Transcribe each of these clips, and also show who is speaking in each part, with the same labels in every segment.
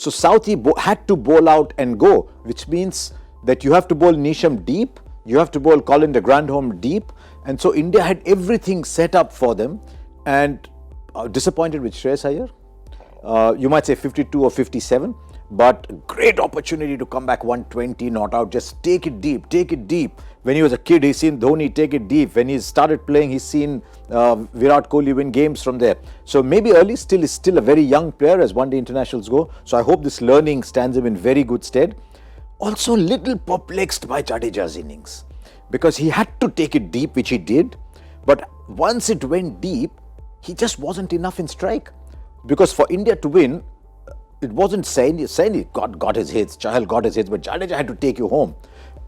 Speaker 1: So Southee had to bowl out and go, which means that you have to bowl Neesham deep, you have to bowl Colin de Grandhomme deep, and so India had everything set up for them. And disappointed with Shreyas Iyer. You might say 52 or 57, but great opportunity to come back 120 not out. Just take it deep, take it deep. When he was a kid, he's seen Dhoni take it deep. When he's started playing, he's seen Virat Kohli win games from there. So maybe early still is still a very young player as one-day internationals go. So I hope this learning stands him in very good stead. Also little perplexed by Jadeja's innings because he had to take it deep, which he did. But once it went deep, he just wasn't enough in strike. Because for India to win, it wasn't Saini got his hits, Chahal got his hits, but Jadeja had to take you home.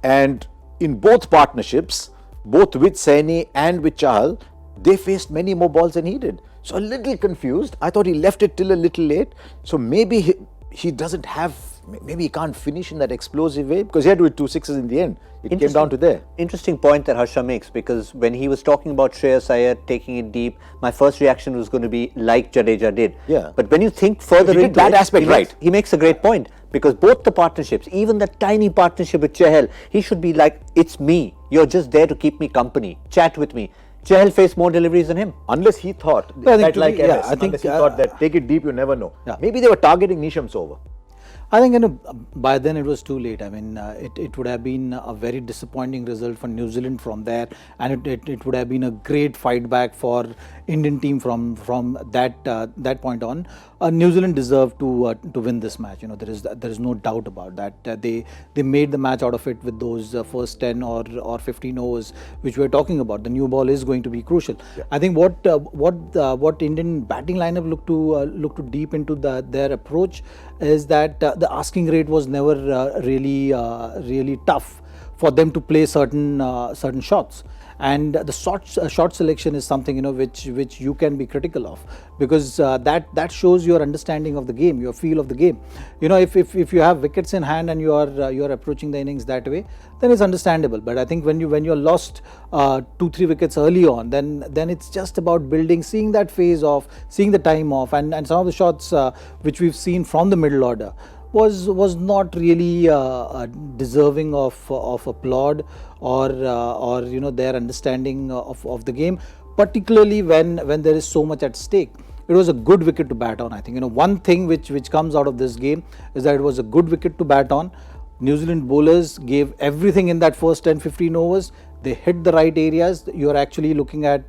Speaker 1: And in both partnerships, both with Saini and with Chahal, they faced many more balls than he did. So a little confused. I thought he left it till a little late. So maybe he doesn't have, maybe he can't finish in that explosive way because he had to hit 2 sixes in the end. It came down to there.
Speaker 2: Interesting point that Harsha makes, because when he was talking about Shreyas Iyer taking it deep, my first reaction was going to be like Jadeja did.
Speaker 1: Yeah.
Speaker 2: But when you think further into
Speaker 1: that aspect, right?
Speaker 2: He makes a great point, because both the partnerships, even the tiny partnership with Chahal, he should be like, it's me. You're just there to keep me company. Chat with me. Chahal faced more deliveries than him.
Speaker 1: Unless he thought, that like MS, unless he thought that take it deep, you never know.
Speaker 3: Yeah.
Speaker 1: Maybe they were targeting Neesham's over.
Speaker 3: I think by then it was too late. I mean, it would have been a very disappointing result for New Zealand from there, and it would have been a great fight back for Indian team from that point on. New Zealand deserved to win this match. You know, there is no doubt about that. They made the match out of it with those first 10 or 15 overs which we are talking about. The new ball is going to be crucial. Yeah. I think what Indian batting lineup looked to deep into their approach is that the asking rate was never really tough for them to play certain shots, and the shot selection is something, you know, which you can be critical of, because that shows your understanding of the game, your feel of the game. You know, if you have wickets in hand and you are approaching the innings that way, then it's understandable. But I think when you're lost 2-3 wickets early on, then it's just about building, seeing that phase off, seeing the time off, and some of the shots which we've seen from the middle order was not really deserving of applaud or you know, their understanding of the game, particularly when there is so much at stake. It was a good wicket to bat on. I think, you know, one thing which comes out of this game is that it was a good wicket to bat on. New Zealand bowlers gave everything in that first 10-15 overs. They hit the right areas. You're actually looking at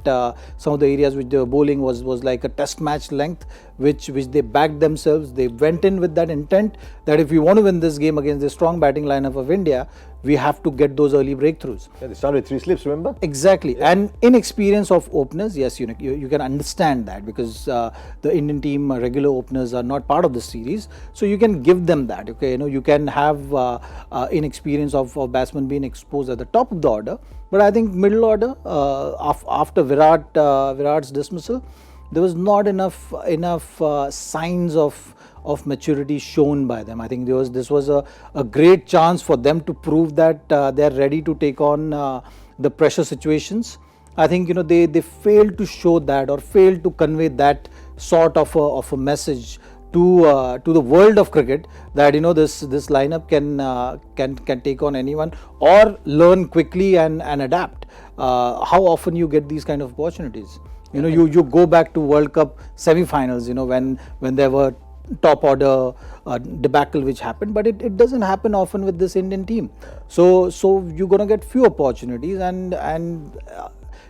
Speaker 3: some of the areas which they were bowling was like a test match length, which they backed themselves. They went in with that intent that if we want to win this game against the strong batting lineup of India, we have to get those early breakthroughs.
Speaker 1: Yeah, they started with 3 slips, remember?
Speaker 3: Exactly. Yeah. And inexperience of openers, yes, you can understand that, because the Indian team regular openers are not part of the series, so you can give them that. Okay, you know, you can have inexperience of batsmen being exposed at the top of the order, but I think middle order after Virat's dismissal, there was not enough signs of maturity shown by them. I think this was a great chance for them to prove that they're ready to take on the pressure situations. I think, you know, they failed to show that, or failed to convey that sort of a message to the world of cricket, that, you know, this lineup can take on anyone or learn quickly and adapt. How often you get these kind of opportunities? You know, you go back to World Cup semi-finals, you know, when there were top order debacle which happened, but it doesn't happen often with this Indian team. So you're going to get few opportunities, and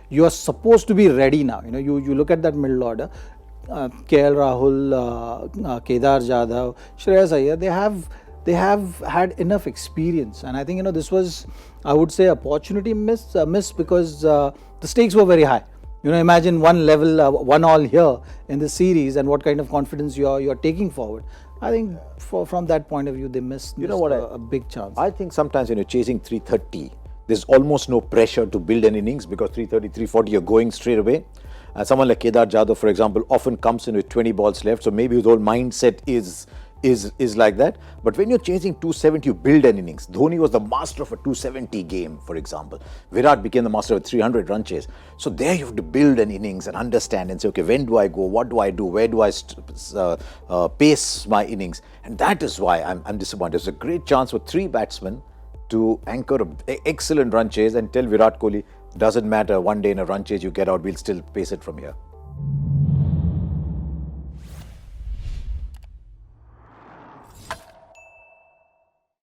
Speaker 3: you are supposed to be ready now. You know, you look at that middle order, KL Rahul, Kedar Jadhav, Shreyas Iyer, they have had enough experience, and I think, you know, this was, I would say, opportunity miss because the stakes were very high. You know, imagine one level, 1 all here in the series, and what kind of confidence you're taking forward. I think from that point of view, they missed a big chance.
Speaker 1: I think sometimes when you're chasing 330, there's almost no pressure to build an innings, because 330, 340, you're going straight away. Someone like Kedar Jadhav, for example, often comes in with 20 balls left, so maybe his whole mindset is is like that. But when you're chasing 270, you build an innings. Dhoni was the master of a 270 game, for example. Virat became the master of a 300 run chase. So there you have to build an innings and understand and say, okay, when do I go? What do I do? Where do I pace my innings? And that is why I'm disappointed. It's a great chance for 3 batsmen to anchor an excellent run chase and tell Virat Kohli, doesn't matter, one day in a run chase you get out, we'll still pace it from here.